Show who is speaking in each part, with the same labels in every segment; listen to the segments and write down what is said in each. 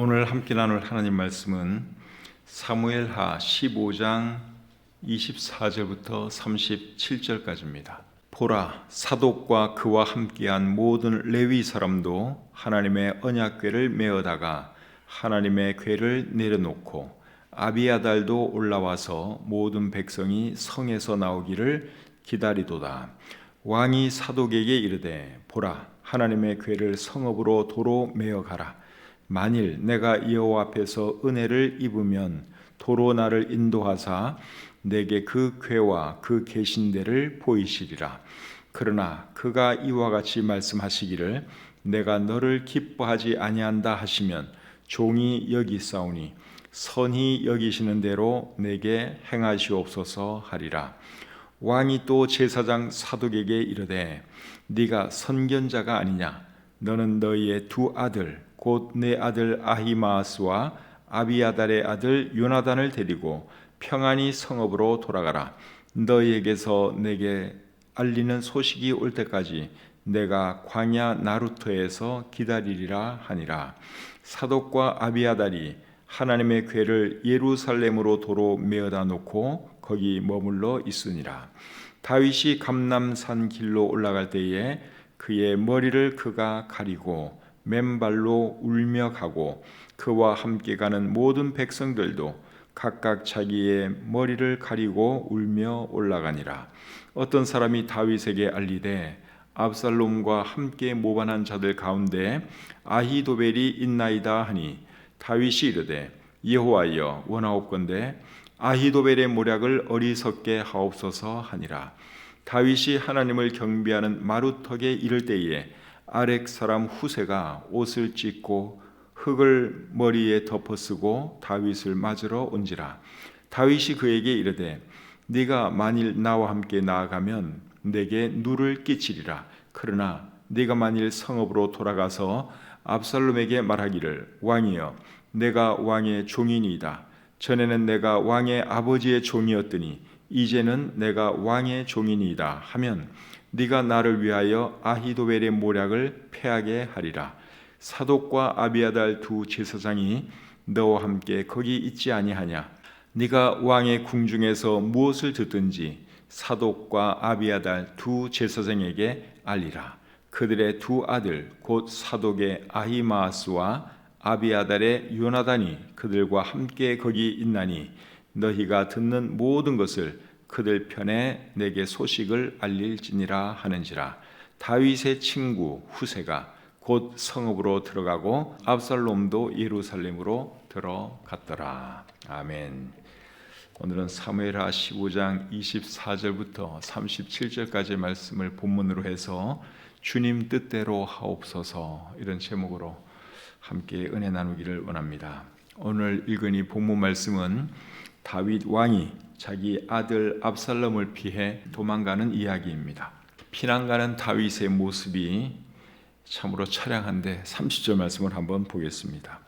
Speaker 1: 오늘 함께 나눌 하나님 말씀은 사무엘하 15장 24절부터 37절까지입니다. 보라, 사독과 그와 함께한 모든 레위 사람도 하나님의 언약궤를 메어다가 하나님의 궤를 내려놓고 아비아달도 올라와서 모든 백성이 성에서 나오기를 기다리도다. 왕이 사독에게 이르되, 보라, 하나님의 궤를 성읍으로 도로 메어가라. 만일 내가 여호와 앞에서 은혜를 입으면 도로 나를 인도하사 내게 그 궤와 그 계신대를 보이시리라. 그러나 그가 이와 같이 말씀하시기를 내가 너를 기뻐하지 아니한다 하시면 종이 여기사오니 선히 여기시는 대로 내게 행하시옵소서 하리라. 왕이 또 제사장 사독에게 이르되, 네가 선견자가 아니냐? 너는 너희의 두 아들 곧 내 아들 아히마아스와 아비아달의 아들 요나단을 데리고 평안히 성읍으로 돌아가라. 너희에게서 내게 알리는 소식이 올 때까지 내가 광야 나루터에서 기다리리라 하니라. 사독과 아비아달이 하나님의 궤를 예루살렘으로 도로 메어다 놓고 거기 머물러 있으니라. 다윗이 감람산 길로 올라갈 때에 그의 머리를 그가 가리고 맨발로 울며 가고 그와 함께 가는 모든 백성들도 각각 자기의 머리를 가리고 울며 올라가니라. 어떤 사람이 다윗에게 알리되, 압살롬과 함께 모반한 자들 가운데 아히도벨이 있나이다 하니, 다윗이 이르되, 여호와여 원하옵건대 아히도벨의 모략을 어리석게 하옵소서 하니라. 다윗이 하나님을 경배하는 마루턱에 이를 때에 아렉 사람 후세가 옷을 찢고 흙을 머리에 덮어쓰고 다윗을 맞으러 온지라. 다윗이 그에게 이르되, 네가 만일 나와 함께 나아가면 내게 누를 끼치리라. 그러나 네가 만일 성읍으로 돌아가서 압살롬에게 말하기를, 왕이여 내가 왕의 종이니이다. 전에는 내가 왕의 아버지의 종이었더니 이제는 내가 왕의 종이니이다 하면 네가 나를 위하여 아히도벨의 모략을 패하게 하리라. 사독과 아비아달 두 제사장이 너와 함께 거기 있지 아니하냐? 네가 왕의 궁중에서 무엇을 듣든지 사독과 아비아달 두 제사장에게 알리라. 그들의 두 아들 곧 사독의 아히마아스와 아비아달의 요나단이 그들과 함께 거기 있나니 너희가 듣는 모든 것을 그들 편에 내게 소식을 알릴지니라 하는지라. 다윗의 친구 후세가 곧 성읍으로 들어가고 압살롬도 예루살렘으로 들어갔더라. 아멘. 오늘은 사무엘하 15장 24절부터 37절까지의 말씀을 본문으로 해서 주님 뜻대로 하옵소서, 이런 제목으로 함께 은혜 나누기를 원합니다. 오늘 읽은 이 본문 말씀은 다윗 왕이 자기 아들 압살롬을 피해 도망가는 이야기입니다. 피난가는 다윗의 모습이 참으로 처량한데 30절 말씀을 한번 보겠습니다.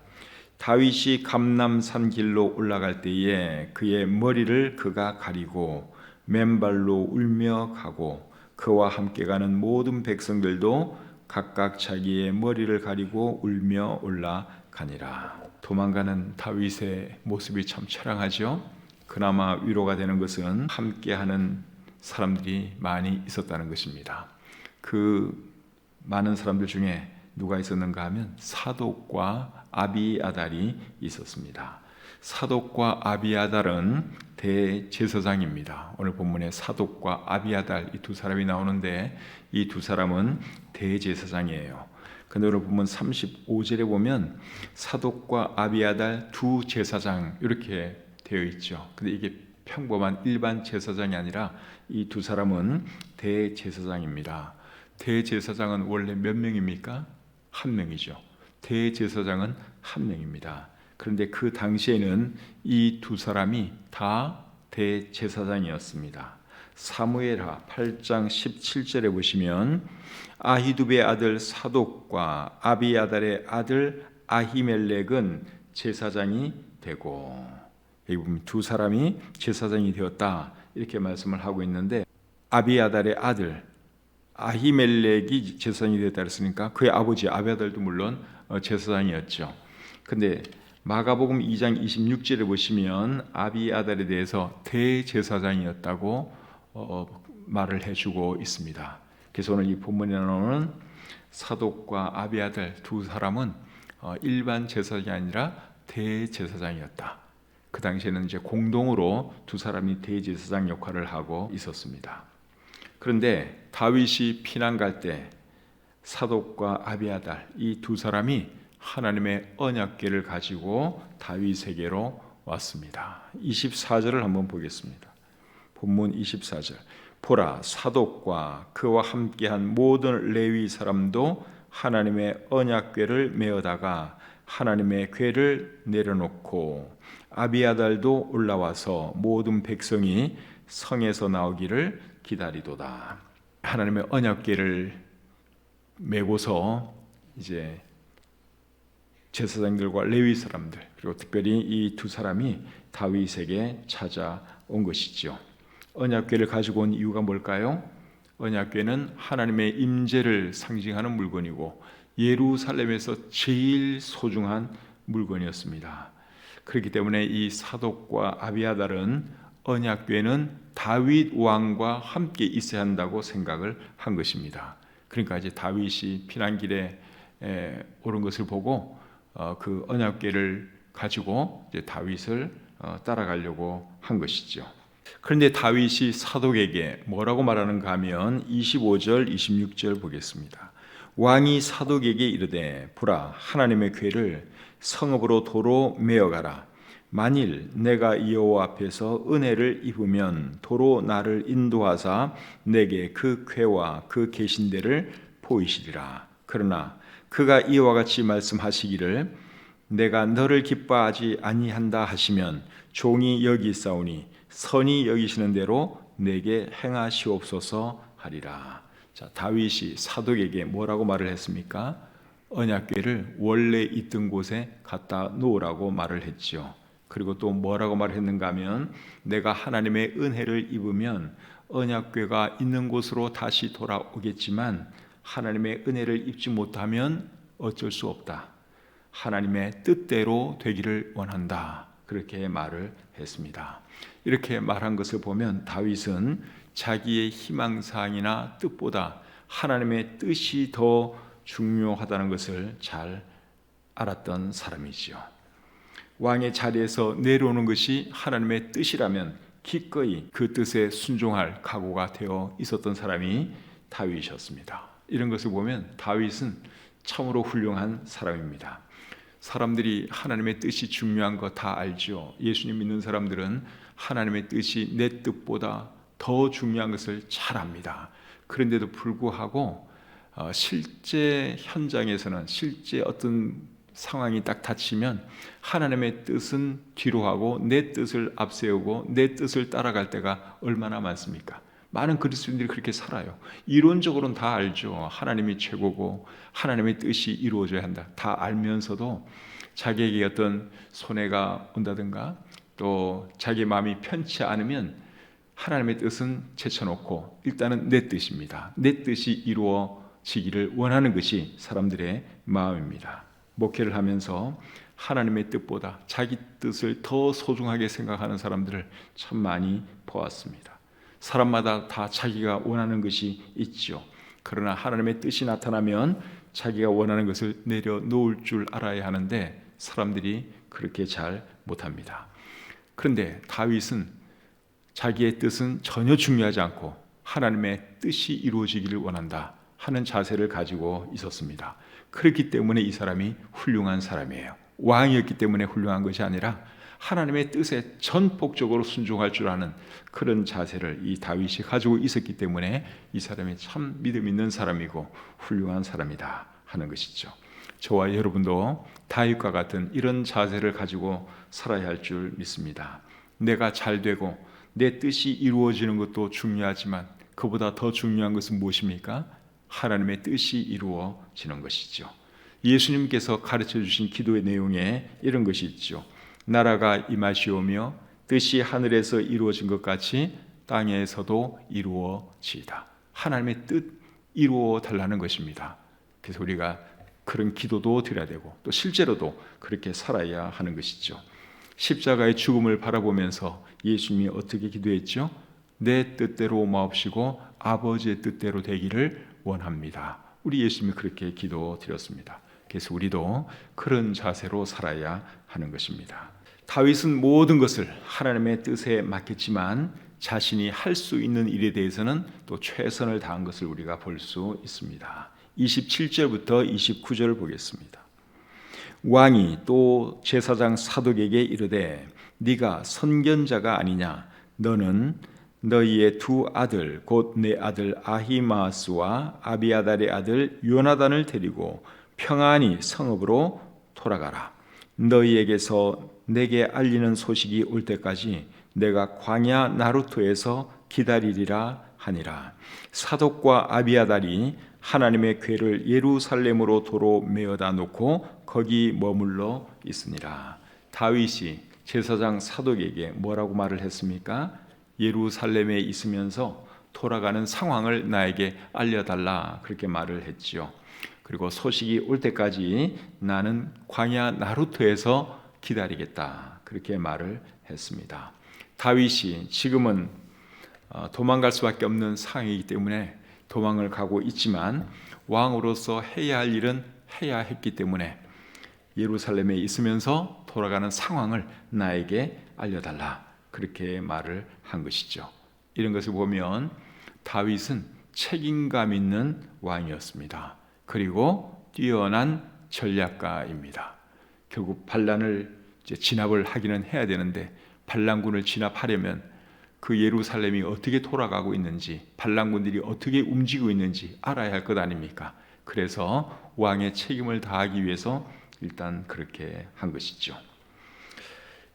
Speaker 1: 다윗이 감람산 길로 올라갈 때에 그의 머리를 그가 가리고 맨발로 울며 가고 그와 함께 가는 모든 백성들도 각각 자기의 머리를 가리고 울며 올라가니라. 도망가는 다윗의 모습이 참 처량하죠. 그나마 위로가 되는 것은 함께하는 사람들이 많이 있었다는 것입니다. 그 많은 사람들 중에 누가 있었는가 하면 사독과 아비아달이 있었습니다. 사독과 아비아달은 대제사장입니다. 오늘 본문에 사독과 아비아달 이 두 사람이 나오는데 이 두 사람은 대제사장이에요. 근데 오늘 본문 35절에 보면 사독과 아비아달 두 제사장 이렇게 되어 있죠. 근데 이게 평범한 일반 제사장이 아니라 이 두 사람은 대제사장입니다. 대제사장은 원래 몇 명입니까? 한 명이죠. 대제사장은 한 명입니다. 그런데 그 당시에는 이 두 사람이 다 대제사장이었습니다. 사무엘하 8장 17절에 보시면 아히두베의 아들 사독과 아비아달의 아들 아히멜렉은 제사장이 되고, 여기 보면 두 사람이 제사장이 되었다 이렇게 말씀을 하고 있는데, 아비아달의 아들 아히멜렉이 제사장이 되었다 그랬으니까 그의 아버지 아비아달도 물론 제사장이었죠. 근데 마가복음 2장 26절에 보시면 아비아달에 대해서 대제사장이었다고 말을 해주고 있습니다. 그래서 오늘 이 본문에 나오는 사독과 아비아달 두 사람은 일반 제사장이 아니라 대제사장이었다. 그 당시에는 이제 공동으로 두 사람이 대제사장 역할을 하고 있었습니다. 그런데 다윗이 피난 갈 때 사독과 아비아달 이 두 사람이 하나님의 언약궤를 가지고 다윗에게로 왔습니다. 24절을 한번 보겠습니다. 본문 24절. 보라, 사독과 그와 함께한 모든 레위 사람도 하나님의 언약궤를 메어다가 하나님의 궤를 내려놓고 아비아달도 올라와서 모든 백성이 성에서 나오기를 기다리도다. 하나님의 언약궤를 메고서 이제 제사장들과 레위 사람들 그리고 특별히 이 두 사람이 다윗에게 찾아온 것이죠. 언약궤를 가지고 온 이유가 뭘까요? 언약궤는 하나님의 임재를 상징하는 물건이고 예루살렘에서 제일 소중한 물건이었습니다. 그렇기 때문에 이 사독과 아비아달은 언약궤는 다윗 왕과 함께 있어야 한다고 생각을 한 것입니다. 그러니까 이제 다윗이 피난길에 오른 것을 보고 그 언약궤를 가지고 이제 다윗을 따라가려고 한 것이죠. 그런데 다윗이 사독에게 뭐라고 말하는가 하면 25절 26절 보겠습니다. 왕이 사독에게 이르되 보라 하나님의 궤를 성읍으로 도로 메어가라. 만일 내가 여호와 앞에서 은혜를 입으면 도로 나를 인도하사 내게 그 궤와 그 계신 데를 보이시리라. 그러나 그가 이와 같이 말씀하시기를 내가 너를 기뻐하지 아니한다 하시면 종이 여기 있사오니 선히 여기시는 대로 내게 행하시옵소서 하리라. 자, 다윗이 사독에게 뭐라고 말을 했습니까? 언약궤를 원래 있던 곳에 갖다 놓으라고 말을 했지요. 그리고 또 뭐라고 말했는가 하면 내가 하나님의 은혜를 입으면 언약궤가 있는 곳으로 다시 돌아오겠지만 하나님의 은혜를 입지 못하면 어쩔 수 없다. 하나님의 뜻대로 되기를 원한다. 그렇게 말을 했습니다. 이렇게 말한 것을 보면 다윗은 자기의 희망사항이나 뜻보다 하나님의 뜻이 더 중요하다는 것을 잘 알았던 사람이지요. 왕의 자리에서 내려오는 것이 하나님의 뜻이라면 기꺼이 그 뜻에 순종할 각오가 되어 있었던 사람이 다윗이었습니다. 이런 것을 보면 다윗은 참으로 훌륭한 사람입니다. 사람들이 하나님의 뜻이 중요한 거 다 알죠. 예수님 믿는 사람들은 하나님의 뜻이 내 뜻보다 더 중요한 것을 잘 압니다. 그런데도 불구하고 실제 현장에서는 실제 어떤 상황이 딱 닥치면 하나님의 뜻은 뒤로 하고 내 뜻을 앞세우고 내 뜻을 따라갈 때가 얼마나 많습니까? 많은 그리스도인들이 그렇게 살아요. 이론적으로는 다 알죠. 하나님이 최고고 하나님의 뜻이 이루어져야 한다. 다 알면서도 자기에게 어떤 손해가 온다든가 또 자기 마음이 편치 않으면 하나님의 뜻은 제쳐놓고 일단은 내 뜻입니다. 내 뜻이 이루어지기를 원하는 것이 사람들의 마음입니다. 목회를 하면서 하나님의 뜻보다 자기 뜻을 더 소중하게 생각하는 사람들을 참 많이 보았습니다. 사람마다 다 자기가 원하는 것이 있죠. 그러나 하나님의 뜻이 나타나면 자기가 원하는 것을 내려놓을 줄 알아야 하는데 사람들이 그렇게 잘 못합니다. 그런데 다윗은 자기의 뜻은 전혀 중요하지 않고 하나님의 뜻이 이루어지기를 원한다 하는 자세를 가지고 있었습니다. 그렇기 때문에 이 사람이 훌륭한 사람이에요. 왕이었기 때문에 훌륭한 것이 아니라 하나님의 뜻에 전폭적으로 순종할 줄 아는 그런 자세를 이 다윗이 가지고 있었기 때문에 이 사람이 참 믿음 있는 사람이고 훌륭한 사람이다 하는 것이죠. 저와 여러분도 다윗과 같은 이런 자세를 가지고 살아야 할 줄 믿습니다. 내가 잘 되고 내 뜻이 이루어지는 것도 중요하지만 그보다 더 중요한 것은 무엇입니까? 하나님의 뜻이 이루어지는 것이죠. 예수님께서 가르쳐 주신 기도의 내용에 이런 것이 있죠. 나라가 임하시오며 뜻이 하늘에서 이루어진 것 같이 땅에서도 이루어지이다. 하나님의 뜻 이루어 달라는 것입니다. 그래서 우리가 그런 기도도 드려야 되고 또 실제로도 그렇게 살아야 하는 것이죠. 십자가의 죽음을 바라보면서 예수님이 어떻게 기도했죠? 내 뜻대로 마옵시고 아버지의 뜻대로 되기를 원합니다. 우리 예수님이 그렇게 기도드렸습니다. 그래서 우리도 그런 자세로 살아야 하는 것입니다. 다윗은 모든 것을 하나님의 뜻에 맡겼지만 자신이 할 수 있는 일에 대해서는 또 최선을 다한 것을 우리가 볼 수 있습니다. 27절부터 29절을 보겠습니다. 왕이 또 제사장 사독에게 이르되 네가 선견자가 아니냐? 너는 너희의 두 아들 곧 내 아들 아히마스와 아비아달의 아들 요나단을 데리고 평안히 성읍으로 돌아가라. 너희에게서 내게 알리는 소식이 올 때까지 내가 광야 나루토에서 기다리리라 하니라. 사독과 아비아달이 하나님의 궤를 예루살렘으로 도로 메어다 놓고 거기 머물러 있으니라. 다윗이 제사장 사독에게 뭐라고 말을 했습니까? 예루살렘에 있으면서 돌아가는 상황을 나에게 알려달라 그렇게 말을 했지요. 그리고 소식이 올 때까지 나는 광야 나루토에서 기다리겠다 그렇게 말을 했습니다. 다윗이 지금은 도망갈 수밖에 없는 상황이기 때문에 도망을 가고 있지만 왕으로서 해야 할 일은 해야 했기 때문에 예루살렘에 있으면서 돌아가는 상황을 나에게 알려달라 그렇게 말을 한 것이죠. 이런 것을 보면 다윗은 책임감 있는 왕이었습니다. 그리고 뛰어난 전략가입니다. 결국 반란을 진압을 하기는 해야 되는데 반란군을 진압하려면 그 예루살렘이 어떻게 돌아가고 있는지 반란군들이 어떻게 움직이고 있는지 알아야 할 것 아닙니까? 그래서 왕의 책임을 다하기 위해서 일단 그렇게 한 것이죠.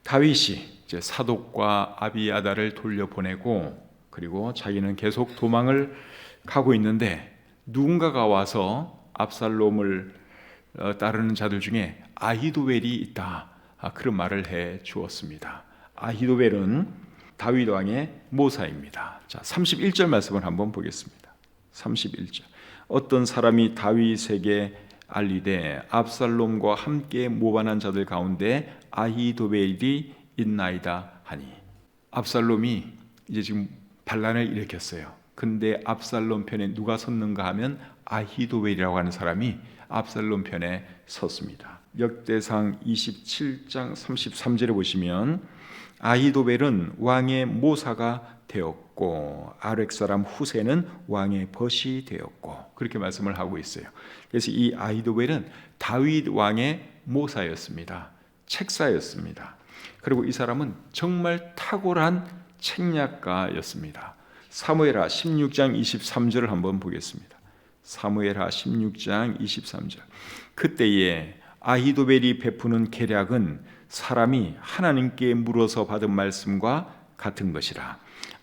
Speaker 1: 다윗이 이제 사독과 아비아달을 돌려보내고 그리고 자기는 계속 도망을 가고 있는데 누군가가 와서 압살롬을 따르는 자들 중에 아히도벨이 있다 그런 말을 해 주었습니다. 아히도벨은 다윗 왕의 모사입니다. 자, 31절 말씀을 한번 보겠습니다. 31절. 어떤 사람이 다윗에게 알리되 압살롬과 함께 모반한 자들 가운데 아히도벨이 있나이다 하니. 압살롬이 이제 지금 반란을 일으켰어요. 근데 압살롬 편에 누가 섰는가 하면 아히도벨이라고 하는 사람이 압살롬 편에 섰습니다. 역대상 27장 33절에 보시면 아히도벨은 왕의 모사가 되었고 아렉 사람 후세는 왕의 벗이 되었고 그렇게 말씀을 하고 있어요. 그래서 이 아히도벨은 다윗 왕의 모사였습니다. 책사였습니다. 그리고 이 사람은 정말 탁월한 책략가였습니다. 사무엘하 16장 23절을 한번 보겠습니다. 사무엘하 16장 23절. 그때에 아히도벨이 베푸는 계략은 사람이 하나님께 물어서 받은 말씀과 같은 것이라.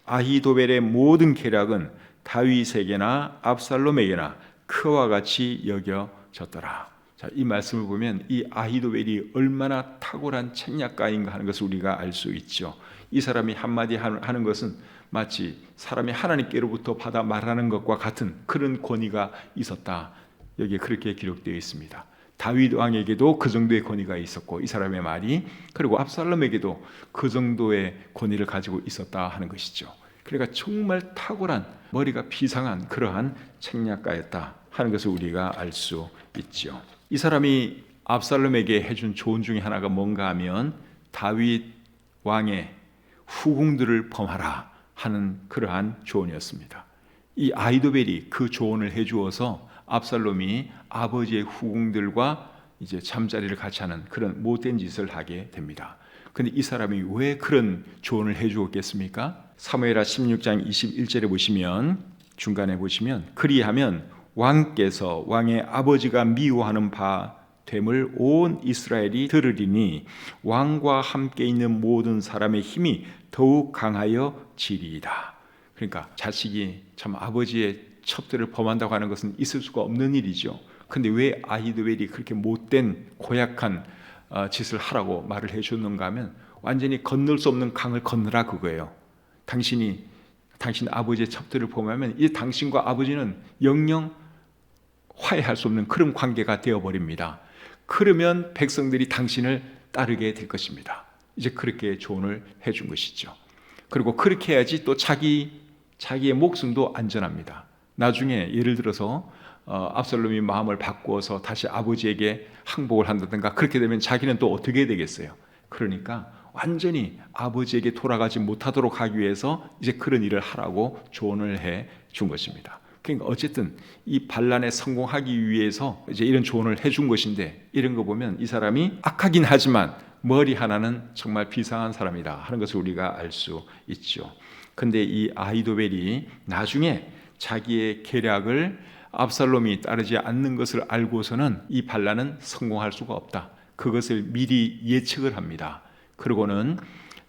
Speaker 1: 아히도벨의 모든 계략은 다윗에게나 압살롬에게나 그와 같이 여겨졌더라. 자, 이 말씀을 보면 이 아히도벨이 얼마나 탁월한 책략가인가 하는 것을 우리가 알 수 있죠. 이 사람이 한마디 하는 것은 마치 사람이 하나님께로부터 받아 말하는 것과 같은 그런 권위가 있었다. 여기에 그렇게 기록되어 있습니다. 다윗 왕에게도 그 정도의 권위가 있었고 이 사람의 말이 그리고 압살롬에게도 그 정도의 권위를 가지고 있었다 하는 것이죠. 그러니까 정말 탁월한 머리가 비상한 그러한 책략가였다 하는 것을 우리가 알 수 있죠. 이 사람이 압살롬에게 해준 조언 중에 하나가 뭔가 하면 다윗 왕의 후궁들을 범하라 하는 그러한 조언이었습니다. 이 아히도벨이 그 조언을 해주어서 압살롬이 아버지의 후궁들과 이제 잠자리를 같이 하는 그런 못된 짓을 하게 됩니다. 근데 이 사람이 왜 그런 조언을 해주었겠습니까? 사무엘하 16장 21절에 보시면 중간에 보시면 그리하면 왕께서 왕의 아버지가 미워하는 바 됨을 온 이스라엘이 들으리니 왕과 함께 있는 모든 사람의 힘이 더욱 강하여 지리이다. 그러니까 자식이 참 아버지의 첩들을 범한다고 하는 것은 있을 수가 없는 일이죠. 근데 왜 아히도벨이 그렇게 못된 고약한 짓을 하라고 말을 해줬는가 하면 완전히 건널 수 없는 강을 건너라 그거예요. 당신 아버지의 첩들을 범하면 이 당신과 아버지는 영영 화해할 수 없는 그런 관계가 되어버립니다. 그러면 백성들이 당신을 따르게 될 것입니다. 이제 그렇게 조언을 해준 것이죠. 그리고 그렇게 해야지 또 자기의 목숨도 안전합니다. 나중에 예를 들어서 압살롬이 마음을 바꾸어서 다시 아버지에게 항복을 한다든가 그렇게 되면 자기는 또 어떻게 되겠어요? 그러니까 완전히 아버지에게 돌아가지 못하도록 하기 위해서 이제 그런 일을 하라고 조언을 해 준 것입니다. 그러니까 어쨌든 이 반란에 성공하기 위해서 이제 이런 조언을 해준 것인데, 이런 거 보면 이 사람이 악하긴 하지만 머리 하나는 정말 비상한 사람이다 하는 것을 우리가 알 수 있죠. 근데 이 아히도벨이 나중에 자기의 계략을 압살롬이 따르지 않는 것을 알고서는 이 반란은 성공할 수가 없다, 그것을 미리 예측을 합니다. 그리고는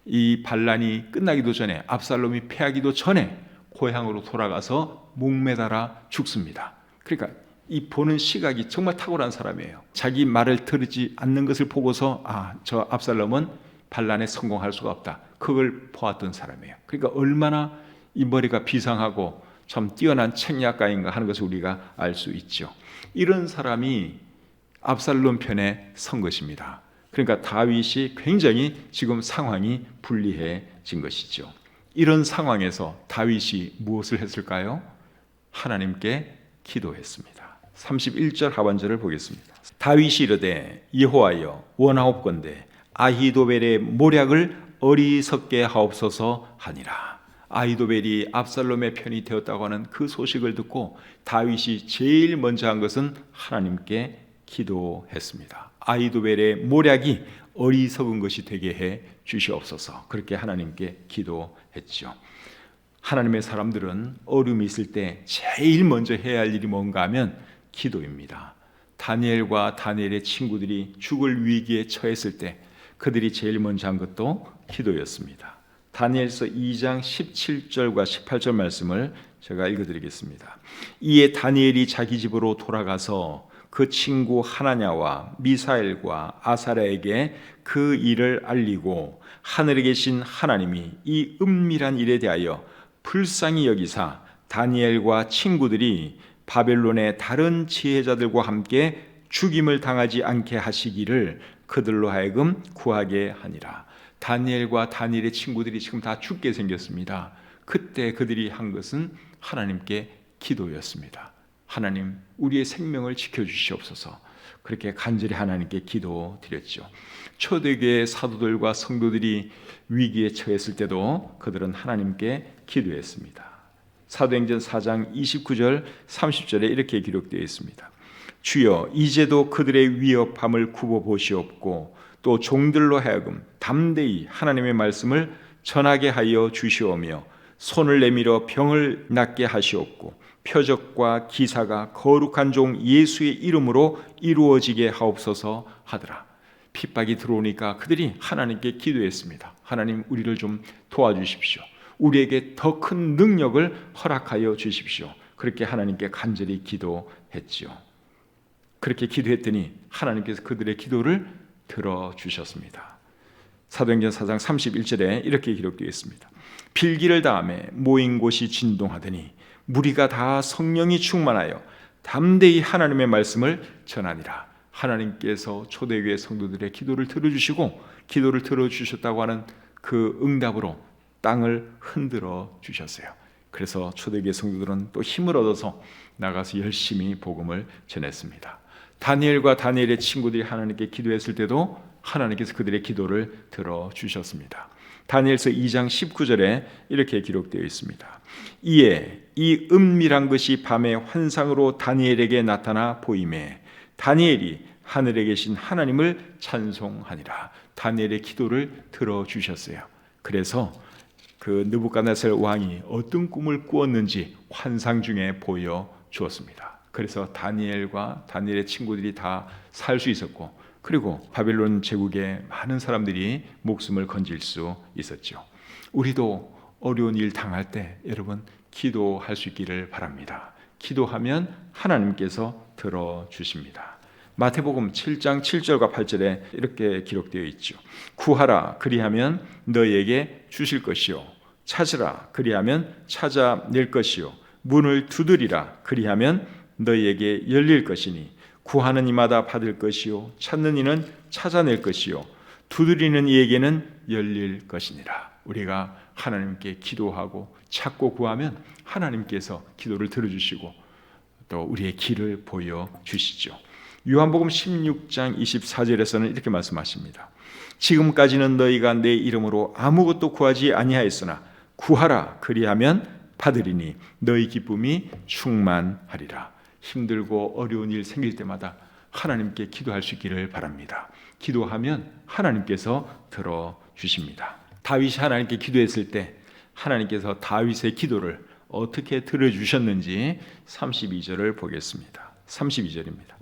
Speaker 1: 이 반란이 끝나기도 전에, 압살롬이 패하기도 전에 고향으로 돌아가서 목매달아 죽습니다. 그러니까 이 보는 시각이 정말 탁월한 사람이에요. 자기 말을 들지 않는 것을 보고서 저 압살롬은 반란에 성공할 수가 없다, 그걸 보았던 사람이에요. 그러니까 얼마나 이 머리가 비상하고 참 뛰어난 책략가인가 하는 것을 우리가 알 수 있죠. 이런 사람이 압살롬 편에 선 것입니다. 그러니까 다윗이 굉장히 지금 상황이 불리해진 것이죠. 이런 상황에서 다윗이 무엇을 했을까요? 하나님께 기도했습니다. 31절 하반절을 보겠습니다. 다윗이 이르되 여호와여 원하옵건대 아히도벨의 모략을 어리석게 하옵소서 하니라. 아히도벨이 압살롬의 편이 되었다고 하는 그 소식을 듣고 다윗이 제일 먼저 한 것은 하나님께 기도했습니다. 아히도벨의 모략이 어리석은 것이 되게 해 주시옵소서, 그렇게 하나님께 기도했죠. 하나님의 사람들은 어려움이 있을 때 제일 먼저 해야 할 일이 뭔가 하면 기도입니다. 다니엘과 다니엘의 친구들이 죽을 위기에 처했을 때 그들이 제일 먼저 한 것도 기도였습니다. 다니엘서 2장 17절과 18절 말씀을 제가 읽어드리겠습니다. 이에 다니엘이 자기 집으로 돌아가서 그 친구 하나냐와 미사엘과 아사랴에게 그 일을 알리고 하늘에 계신 하나님이 이 은밀한 일에 대하여 불쌍히 여기사 다니엘과 친구들이 바벨론의 다른 지혜자들과 함께 죽임을 당하지 않게 하시기를 그들로 하여금 구하게 하니라. 다니엘과 다니엘의 친구들이 지금 다 죽게 생겼습니다. 그때 그들이 한 것은 하나님께 기도였습니다. 하나님, 우리의 생명을 지켜주시옵소서. 그렇게 간절히 하나님께 기도드렸죠. 초대교회 사도들과 성도들이 위기에 처했을 때도 그들은 하나님께 기도했습니다. 사도행전 4장 29절 30절에 이렇게 기록되어 있습니다. 주여 이제도 그들의 위협함을 굽어보시옵고 또 종들로 하여금 담대히 하나님의 말씀을 전하게 하여 주시오며 손을 내밀어 병을 낫게 하시옵고 표적과 기사가 거룩한 종 예수의 이름으로 이루어지게 하옵소서 하더라. 핍박이 들어오니까 그들이 하나님께 기도했습니다. 하나님, 우리를 좀 도와주십시오. 우리에게 더 큰 능력을 허락하여 주십시오. 그렇게 하나님께 간절히 기도했지요. 그렇게 기도했더니 하나님께서 그들의 기도를 들어주셨습니다. 사도행전 4장 31절에 이렇게 기록되어 있습니다. 필기를 다음에 모인 곳이 진동하더니 무리가 다 성령이 충만하여 담대히 하나님의 말씀을 전하니라. 하나님께서 초대교회 성도들의 기도를 들어주시고 기도를 들어주셨다고 하는 그 응답으로 땅을 흔들어 주셨어요. 그래서 초대교회 성도들은 또 힘을 얻어서 나가서 열심히 복음을 전했습니다. 다니엘과 다니엘의 친구들이 하나님께 기도했을 때도 하나님께서 그들의 기도를 들어주셨습니다. 다니엘서 2장 19절에 이렇게 기록되어 있습니다. 이에 이 은밀한 것이 밤의 환상으로 다니엘에게 나타나 보이매 다니엘이 하늘에 계신 하나님을 찬송하니라. 다니엘의 기도를 들어주셨어요. 그래서 그 느부갓네살 왕이 어떤 꿈을 꾸었는지 환상 중에 보여주었습니다. 그래서 다니엘과 다니엘의 친구들이 다 살 수 있었고, 그리고 바벨론 제국의 많은 사람들이 목숨을 건질 수 있었죠. 우리도 어려운 일 당할 때 여러분 기도할 수 있기를 바랍니다. 기도하면 하나님께서 들어주십니다. 마태복음 7장 7절과 8절에 이렇게 기록되어 있죠. 구하라 그리하면 너희에게 주실 것이요 찾으라 그리하면 찾아낼 것이요 문을 두드리라 그리하면 너희에게 열릴 것이니 구하는 이마다 받을 것이요 찾는 이는 찾아낼 것이요 두드리는 이에게는 열릴 것이니라. 우리가 하나님께 기도하고 찾고 구하면 하나님께서 기도를 들어주시고 또 우리의 길을 보여주시죠. 요한복음 16장 24절에서는 이렇게 말씀하십니다. 지금까지는 너희가 내 이름으로 아무것도 구하지 아니하였으나 구하라 그리하면 받으리니 너희 기쁨이 충만하리라. 힘들고 어려운 일 생길 때마다 하나님께 기도할 수 있기를 바랍니다. 기도하면 하나님께서 들어주십니다. 다윗이 하나님께 기도했을 때 하나님께서 다윗의 기도를 어떻게 들어주셨는지 32절을 보겠습니다. 32절입니다.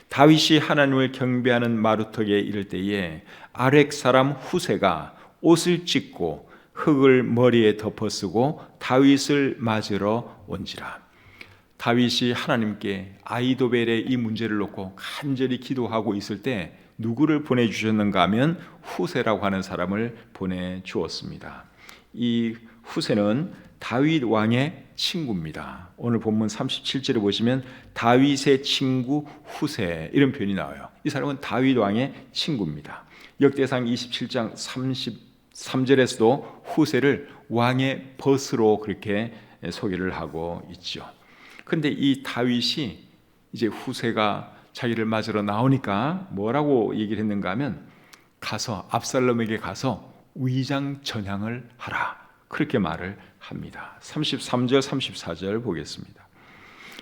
Speaker 1: 다윗이 하나님을 경배하는 마루턱에 이를 때에 아렉 사람 후세가 옷을 찢고 흙을 머리에 덮어쓰고 다윗을 맞으러 온지라. 다윗이 하나님께 아히도벨의 이 문제를 놓고 간절히 기도하고 있을 때 누구를 보내주셨는가 하면 후세라고 하는 사람을 보내주었습니다. 이 후세는 다윗 왕의 친구입니다. 오늘 본문 37절에 보시면 다윗의 친구 후세 이런 표현이 나와요. 이 사람은 다윗 왕의 친구입니다. 역대상 27장 33절에서도 후세를 왕의 벗으로 그렇게 소개를 하고 있죠. 그런데 이 다윗이 이제 후세가 자기를 맞으러 나오니까 뭐라고 얘기를 했는가 하면 가서 압살롬에게 가서 위장 전향을 하라 그렇게 말을 합니다. 33절 34절 보겠습니다.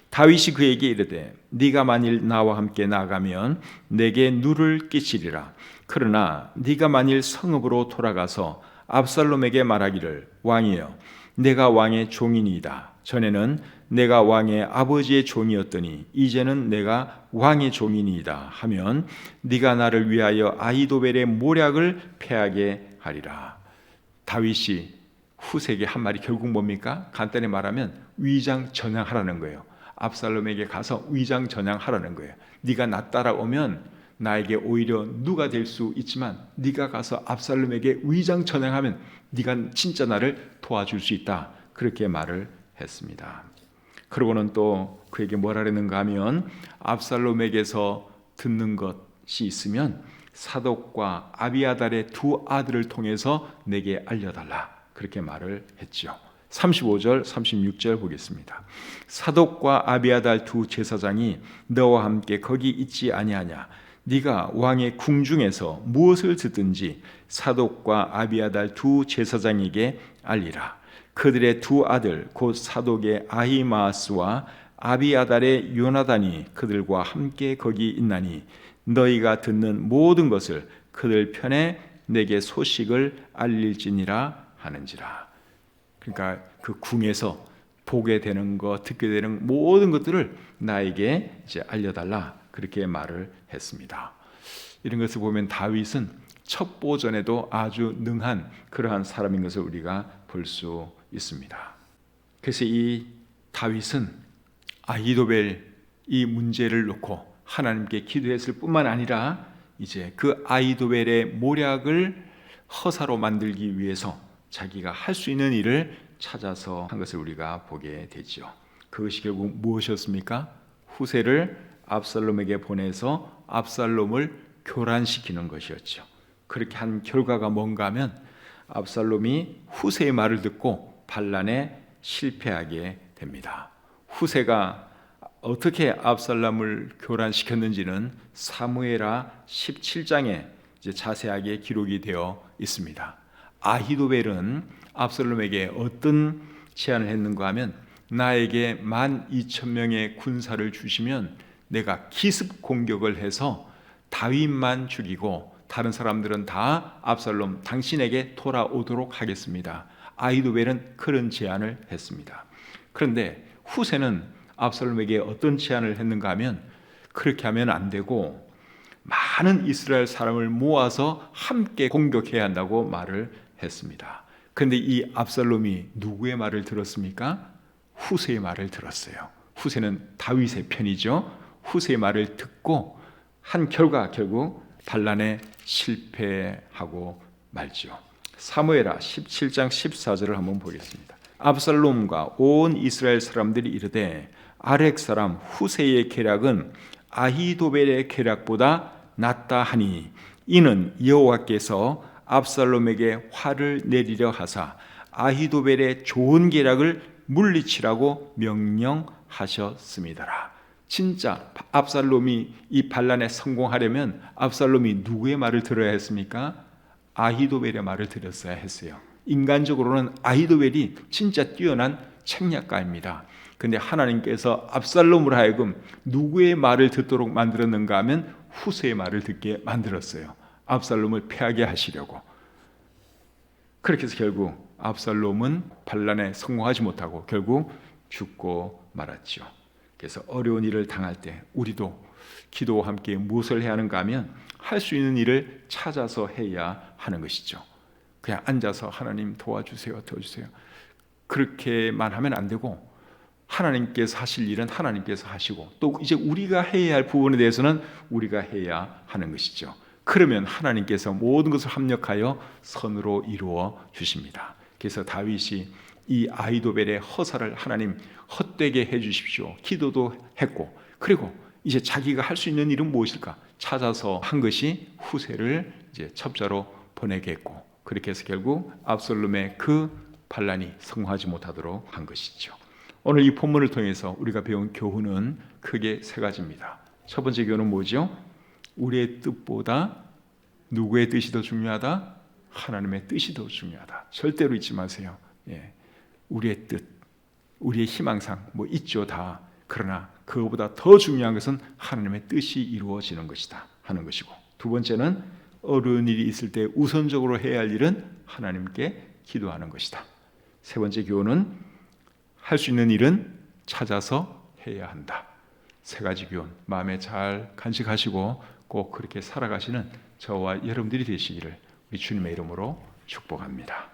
Speaker 1: 다윗이 그에게 이르되 네가 만일 나와 함께 나가면 내게 누를 끼치리라. 그러나 네가 만일 성읍으로 돌아가서 압살롬에게 말하기를 왕이여 내가 왕의 종이니이다. 전에는 내가 왕의 아버지의 종이었더니 이제는 내가 왕의 종이니이다 하면 네가 나를 위하여 아히도벨의 모략을 패하게 하리라. 다윗이 후세에게 한 말이 결국 뭡니까? 간단히 말하면 위장 전향하라는 거예요. 압살롬에게 가서 위장 전향하라는 거예요. 네가 나 따라오면 나에게 오히려 누가 될 수 있지만 네가 가서 압살롬에게 위장 전향하면 네가 진짜 나를 도와줄 수 있다. 그렇게 말을 했습니다. 그러고는 또 그에게 뭐라 그랬는가 하면 압살롬에게서 듣는 것이 있으면 사독과 아비아달의 두 아들을 통해서 내게 알려달라. 그렇게 말을 했죠. 35절 36절 보겠습니다. 사독과 아비아달 두 제사장이 너와 함께 거기 있지 아니하냐. 네가 왕의 궁중에서 무엇을 듣든지 사독과 아비아달 두 제사장에게 알리라. 그들의 두 아들 곧 사독의 아히마스와 아비아달의 요나단이 그들과 함께 거기 있나니 너희가 듣는 모든 것을 그들 편에 내게 소식을 알릴지니라 하는지라. 그러니까 그 궁에서 보게 되는 것, 듣게 되는 모든 것들을 나에게 이제 알려달라 그렇게 말을 했습니다. 이런 것을 보면 다윗은 첩보전에도 아주 능한 그러한 사람인 것을 우리가 볼 수 있습니다. 그래서 이 다윗은 아히도벨 이 문제를 놓고 하나님께 기도했을 뿐만 아니라 이제 그 아히도벨의 모략을 허사로 만들기 위해서 자기가 할 수 있는 일을 찾아서 한 것을 우리가 보게 되죠. 그것이 결국 무엇이었습니까? 후세를 압살롬에게 보내서 압살롬을 교란시키는 것이었죠. 그렇게 한 결과가 뭔가 하면 압살롬이 후세의 말을 듣고 반란에 실패하게 됩니다. 후세가 어떻게 압살롬을 교란시켰는지는 사무엘하 17장에 이제 자세하게 기록이 되어 있습니다. 아히도벨은 압살롬에게 어떤 제안을 했는가 하면 나에게 12,000명의 군사를 주시면 내가 기습 공격을 해서 다윗만 죽이고 다른 사람들은 다 압살롬 당신에게 돌아오도록 하겠습니다. 아히도벨은 그런 제안을 했습니다. 그런데 후세는 압살롬에게 어떤 제안을 했는가 하면 그렇게 하면 안 되고 많은 이스라엘 사람을 모아서 함께 공격해야 한다고 말을 했습니다. 그런데 이 압살롬이 누구의 말을 들었습니까? 후세의 말을 들었어요. 후세는 다윗의 편이죠. 후세의 말을 듣고 한 결과 결국 반란에 실패하고 말죠. 사무엘하 17장 14절을 한번 보겠습니다. 압살롬과 온 이스라엘 사람들이 이르되 아렉 사람 후세의 계략은 아히도벨의 계략보다 낫다 하니 이는 여호와께서 압살롬에게 화를 내리려 하사 아히도벨의 좋은 계략을 물리치라고 명령하셨음이더라. 진짜 압살롬이 이 반란에 성공하려면 압살롬이 누구의 말을 들어야 했습니까? 아히도벨의 말을 들었어야 했어요. 인간적으로는 아히도벨이 진짜 뛰어난 책략가입니다. 근데 하나님께서 압살롬으로 하여금 누구의 말을 듣도록 만들었는가 하면 후세의 말을 듣게 만들었어요. 압살롬을 패하게 하시려고. 그렇게 해서 결국 압살롬은 반란에 성공하지 못하고 결국 죽고 말았죠. 그래서 어려운 일을 당할 때 우리도 기도와 함께 무엇을 해야 하는가 하면 할 수 있는 일을 찾아서 해야 하는 것이죠. 그냥 앉아서 하나님 도와주세요, 도와주세요. 그렇게만 하면 안 되고 하나님께서 하실 일은 하나님께서 하시고 또 이제 우리가 해야 할 부분에 대해서는 우리가 해야 하는 것이죠. 그러면 하나님께서 모든 것을 합력하여 선으로 이루어 주십니다. 그래서 다윗이 이 아히도벨의 허사를 하나님 헛되게 해주십시오. 기도도 했고 그리고 이제 자기가 할 수 있는 일은 무엇일까? 찾아서 한 것이 후세를 이제 첩자로 보내게 했고 그렇게 해서 결국 압살롬의 그 반란이 성공하지 못하도록 한 것이죠. 오늘 이 본문을 통해서 우리가 배운 교훈은 크게 세 가지입니다. 첫 번째 교훈은 뭐죠? 우리의 뜻보다 누구의 뜻이 더 중요하다? 하나님의 뜻이 더 중요하다. 절대로 잊지 마세요. 우리의 뜻, 우리의 희망상 뭐 있죠 다. 그러나 그거보다 더 중요한 것은 하나님의 뜻이 이루어지는 것이다 하는 것이고 두 번째는 어려운 일이 있을 때 우선적으로 해야 할 일은 하나님께 기도하는 것이다. 세 번째 교훈은 할 수 있는 일은 찾아서 해야 한다. 세 가지 교훈 마음에 잘 간직하시고 꼭 그렇게 살아가시는 저와 여러분들이 되시기를 우리 주님의 이름으로 축복합니다.